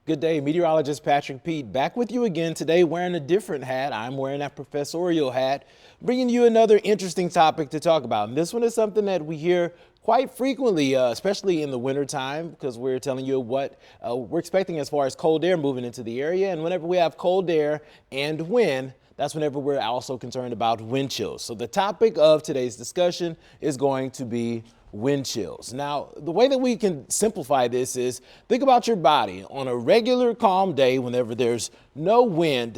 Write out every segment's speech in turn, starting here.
Good day, meteorologist Patrick Pete back with you again today wearing a different hat. I'm wearing that professorial hat, bringing you another interesting topic to talk about. And this one is something that we hear quite frequently, especially in the wintertime, because we're telling you what we're expecting as far as cold air moving into the area. And whenever we have cold air and wind, that's whenever we're also concerned about wind chills. So the topic of today's discussion is going to be wind chills. Now, the way that we can simplify this is think about your body on a regular calm day. Whenever there's no wind,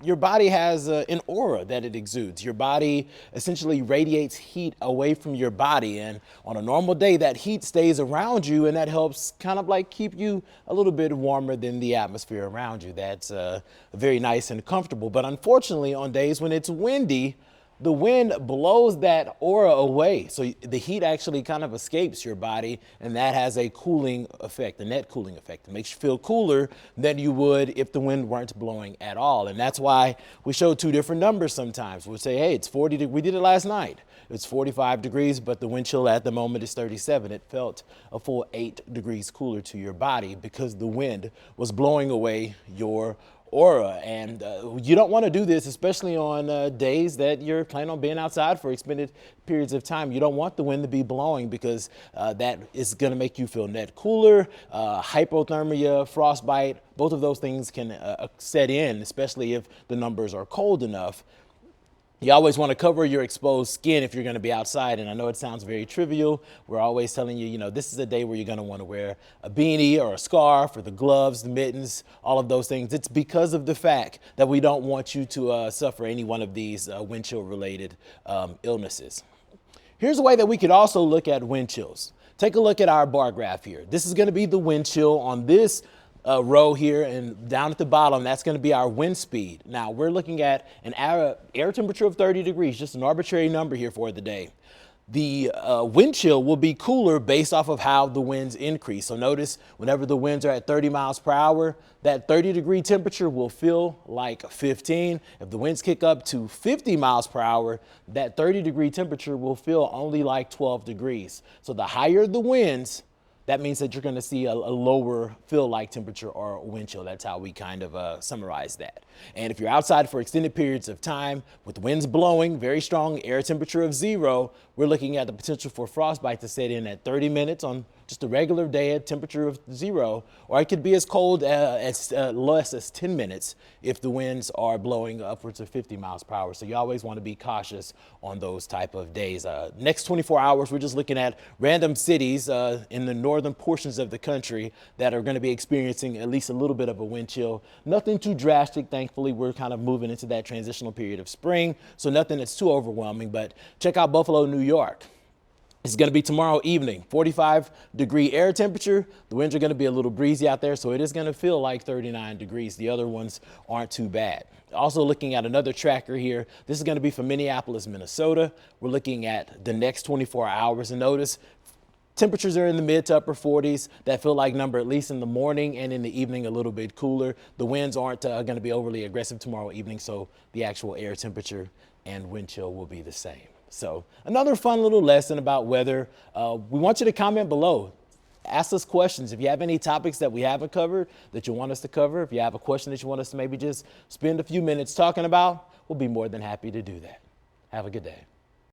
your body has an aura that it exudes. Your body essentially radiates heat away from your body, and on a normal day that heat stays around you, and that helps kind of like keep you a little bit warmer than the atmosphere around you. That's very nice and comfortable. But unfortunately, on days when it's windy, the wind blows that aura away. So the heat actually kind of escapes your body, and that has a cooling effect, a net cooling effect. It makes you feel cooler than you would if the wind weren't blowing at all. And that's why we show two different numbers sometimes. We'll say, hey, it's 40, we did it last night. It's 45 degrees, but the wind chill at the moment is 37. It felt a full 8 degrees cooler to your body because the wind was blowing away your aura. And you don't want to do this, especially on days that you're planning on being outside for extended periods of time. You don't want the wind to be blowing because that is going to make you feel net cooler. Hypothermia, frostbite, both of those things can set in, especially if the numbers are cold enough. You always want to cover your exposed skin if you're going to be outside. And I know it sounds very trivial. We're always telling you, this is a day where you're going to want to wear a beanie or a scarf or the gloves, the mittens, all of those things. It's because of the fact that we don't want you to suffer any one of these wind chill related illnesses. Here's a way that we could also look at wind chills. Take a look at our bar graph here. This is going to be the wind chill on this row here, and down at the bottom, that's going to be our wind speed. Now, we're looking at an air temperature of 30 degrees, just an arbitrary number here for the day. The wind chill will be cooler based off of how the winds increase. So notice whenever the winds are at 30 miles per hour, that 30-degree temperature will feel like 15. If the winds kick up to 50 miles per hour, that 30-degree temperature will feel only like 12 degrees. So the higher the winds, that means that you're going to see a lower feel-like temperature or wind chill. That's how we kind of summarize that. And if you're outside for extended periods of time with winds blowing, very strong air temperature of 0, we're looking at the potential for frostbite to set in at 30 minutes on just a regular day at temperature of 0, or it could be as cold as less as 10 minutes if the winds are blowing upwards of 50 miles per hour. So you always want to be cautious on those type of days. Next 24 hours, we're just looking at random cities in the northern portions of the country that are going to be experiencing at least a little bit of a wind chill. Nothing too drastic. Thankfully, we're kind of moving into that transitional period of spring, so nothing that's too overwhelming. But check out Buffalo, New York. It's going to be tomorrow evening, 45-degree air temperature. The winds are going to be a little breezy out there, so it is going to feel like 39 degrees. The other ones aren't too bad. Also looking at another tracker here, this is going to be for Minneapolis, Minnesota. We're looking at the next 24 hours, and notice temperatures are in the mid to upper 40s. That feel like number, at least in the morning, and in the evening a little bit cooler. The winds aren't going to be overly aggressive tomorrow evening, so the actual air temperature and wind chill will be the same. So another fun little lesson about weather. We want you to comment below. Ask us questions. If you have any topics that we haven't covered that you want us to cover, if you have a question that you want us to maybe just spend a few minutes talking about, we'll be more than happy to do that. Have a good day.